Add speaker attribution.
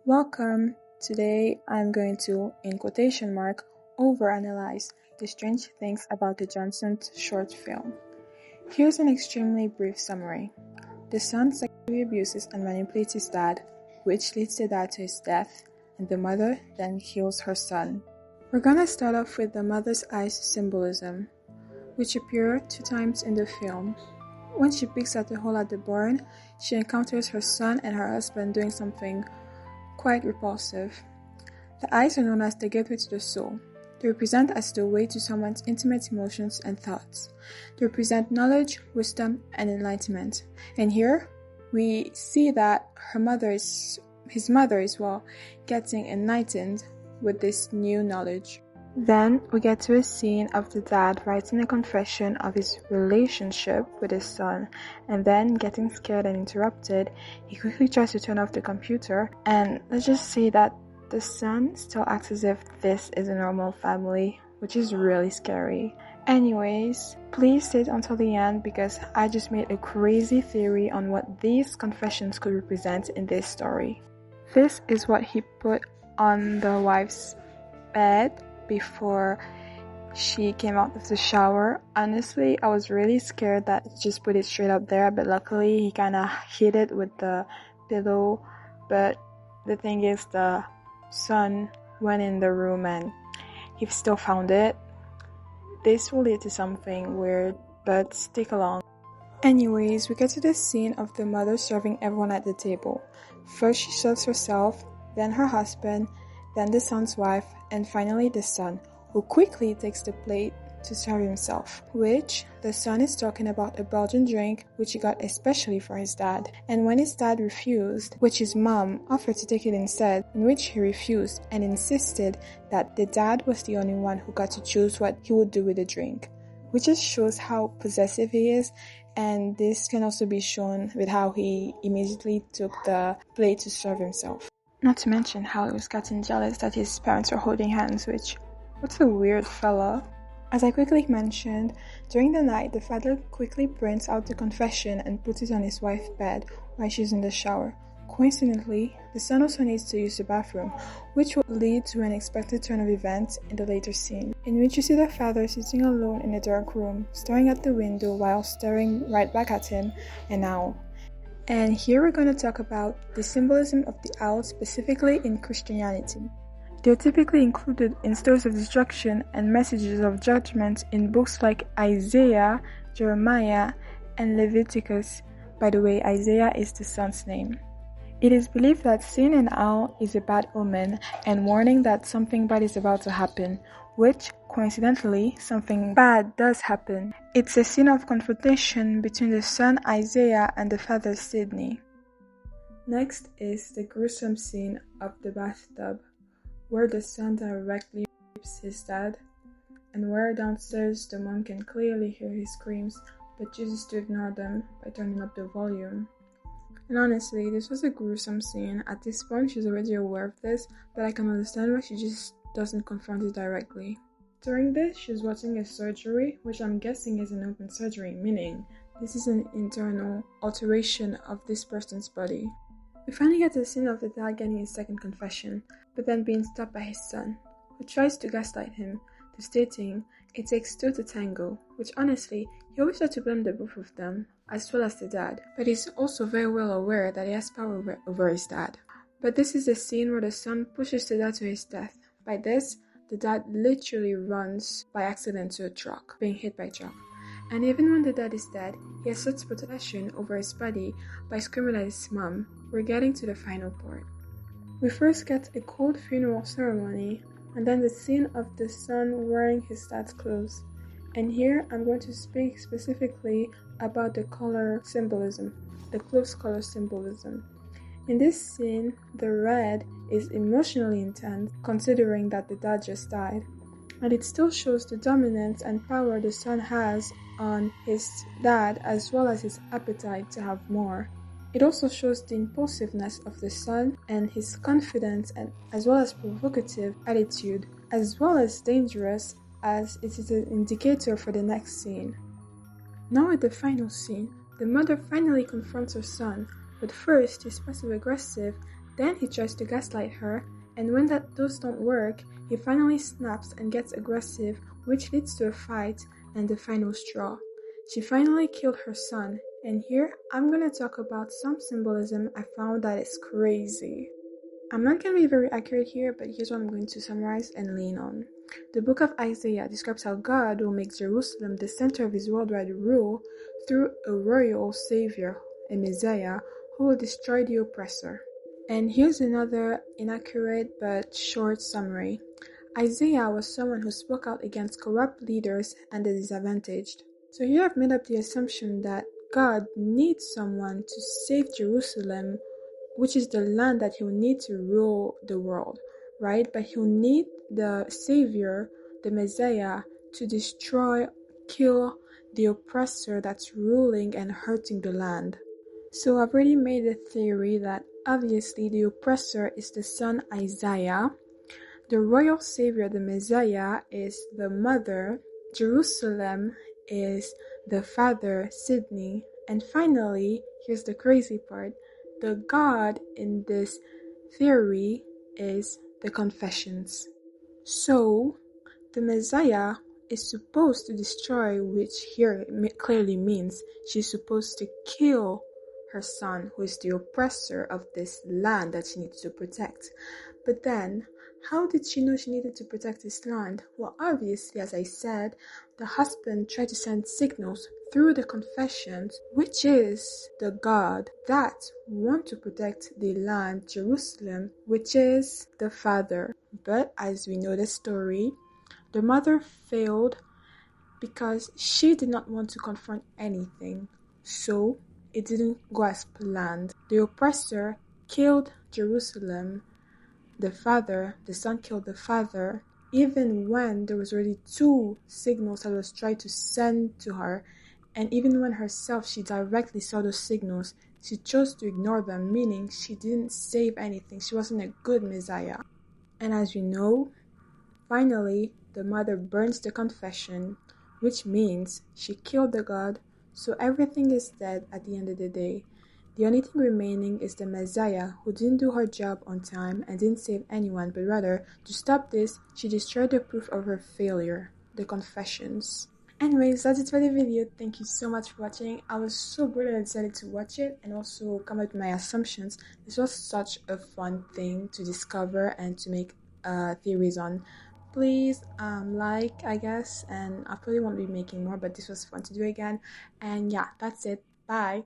Speaker 1: Welcome. Today I'm going to, in quotation mark, overanalyze the strange things about the Johnson short film. Here's an extremely brief summary. The son sexually abuses and manipulates his dad, which leads the dad to his death, and the mother then kills her son. We're gonna start off with the mother's eyes symbolism, which appear 2 times in the film. When she peeks at the hole at the barn, she encounters her son and her husband doing something quite repulsive. The eyes are known as the gateway to the soul. They represent as the way to someone's intimate emotions and thoughts. They represent knowledge, wisdom, and enlightenment. And here, we see that his mother is getting enlightened with this new knowledge. Then we get to a scene of the dad writing a confession of his relationship with his son, and then getting scared and interrupted, he quickly tries to turn off the computer, and let's just say that the son still acts as if this is a normal family, which is really scary. Anyways, please stay until the end because I just made a crazy theory on what these confessions could represent in this story. This is what he put on the wife's bed before she came out of the shower. Honestly, I was really scared that he just put it straight up there, but luckily he kind of hid it with the pillow. But the thing is, the son went in the room and he still found it. This will lead to something weird, but stick along. Anyways, we get to the scene of the mother serving everyone at the table. First she serves herself, then her husband, then the son's wife, and finally the son, who quickly takes the plate to serve himself, which the son is talking about a Belgian drink which he got especially for his dad. And when his dad refused, which his mom offered to take it instead, in which he refused and insisted that the dad was the only one who got to choose what he would do with the drink, which just shows how possessive he is. And this can also be shown with how he immediately took the plate to serve himself. Not to mention how he was getting jealous that his parents were holding hands, which, what's a weird fella. As I quickly mentioned, during the night the father quickly prints out the confession and puts it on his wife's bed while she's in the shower. Coincidentally, the son also needs to use the bathroom, which will lead to an expected turn of events in the later scene, in which you see the father sitting alone in a dark room, staring at the window while staring right back at him, an owl. And here we're going to talk about the symbolism of the owl specifically in Christianity. They're typically included in stories of destruction and messages of judgment in books like Isaiah, Jeremiah, and Leviticus. By the way, Isaiah is the son's name. It is believed that seeing an owl is a bad omen and warning that something bad is about to happen, which, coincidentally, something bad does happen. It's a scene of confrontation between the son Isaiah and the father Sydney. Next is the gruesome scene of the bathtub, where the son directly rapes his dad, and where downstairs the mom can clearly hear his screams, but chooses to ignore them by turning up the volume. And honestly, this was a gruesome scene. At this point, she's already aware of this, but I can understand why she just doesn't confront it directly. During this, she's watching a surgery, which I'm guessing is an open surgery, meaning this is an internal alteration of this person's body. We finally get to the scene of the dad getting his second confession, but then being stopped by his son, who tries to gaslight him to stating it takes 2 to tango, which honestly, he always tried to blame the both of them, as well as the dad, but he's also very well aware that he has power over his dad. But this is the scene where the son pushes the dad to his death. By this, the dad literally runs by accident to a truck, being hit by a truck. And even when the dad is dead, he asserts possession over his body by screaming at his mom. We're getting to the final part. We first get a cold funeral ceremony, and then the scene of the son wearing his dad's clothes. And here I'm going to speak specifically about the color symbolism, the clothes color symbolism. In this scene, the red is emotionally intense, considering that the dad just died, and it still shows the dominance and power the son has on his dad, as well as his appetite to have more. It also shows the impulsiveness of the son and his confidence and as well as provocative attitude, as well as dangerous, as it is an indicator for the next scene. Now at the final scene, the mother finally confronts her son, but first he's passive-aggressive, Then he tries to gaslight her, and when those don't work, he finally snaps and gets aggressive, which leads to a fight and the final straw. She finally killed her son, and here I'm gonna talk about some symbolism I found that is crazy. I'm not going to be very accurate here, but here's what I'm going to summarize and lean on. The book of Isaiah describes how God will make Jerusalem the center of his worldwide rule through a royal savior, a Messiah, who will destroy the oppressor. And here's another inaccurate but short summary. Isaiah was someone who spoke out against corrupt leaders and the disadvantaged. So here I've made up the assumption that God needs someone to save Jerusalem, which is the land that he'll need to rule the world, right? But he'll need the savior, the Messiah, to destroy, kill the oppressor that's ruling and hurting the land. So I've already made a theory that obviously the oppressor is the son Isaiah, the royal savior, the Messiah, is the mother, Jerusalem is the father, Sydney, and finally, here's the crazy part, the God in this theory is the Confessions. So, the Messiah is supposed to destroy, which here clearly means she's supposed to kill her son, who is the oppressor of this land that she needs to protect. But then, how did she know she needed to protect this land? Well, obviously, as I said, the husband tried to send signals through the Confessions, which is the God that want to protect the land, Jerusalem, which is the father. But as we know the story, the mother failed because she did not want to confront anything. So, it didn't go as planned. The oppressor killed Jerusalem. The son killed the father, even when there was already 2 signals that was tried to send to her, and even when herself she directly saw those signals, she chose to ignore them, meaning she didn't save anything. She wasn't a good Messiah. And as you know, finally, the mother burns the confession, which means she killed the God, so everything is dead at the end of the day. The only thing remaining is the Messiah, who didn't do her job on time and didn't save anyone, but rather, to stop this, she destroyed the proof of her failure, the Confessions. Anyways, that's it for the video. Thank you so much for watching. I was so bored that I decided to watch it and also come up with my assumptions. This was such a fun thing to discover and to make theories on. Please like, I guess, and I probably won't be making more, but this was fun to do again. And yeah, that's it. Bye.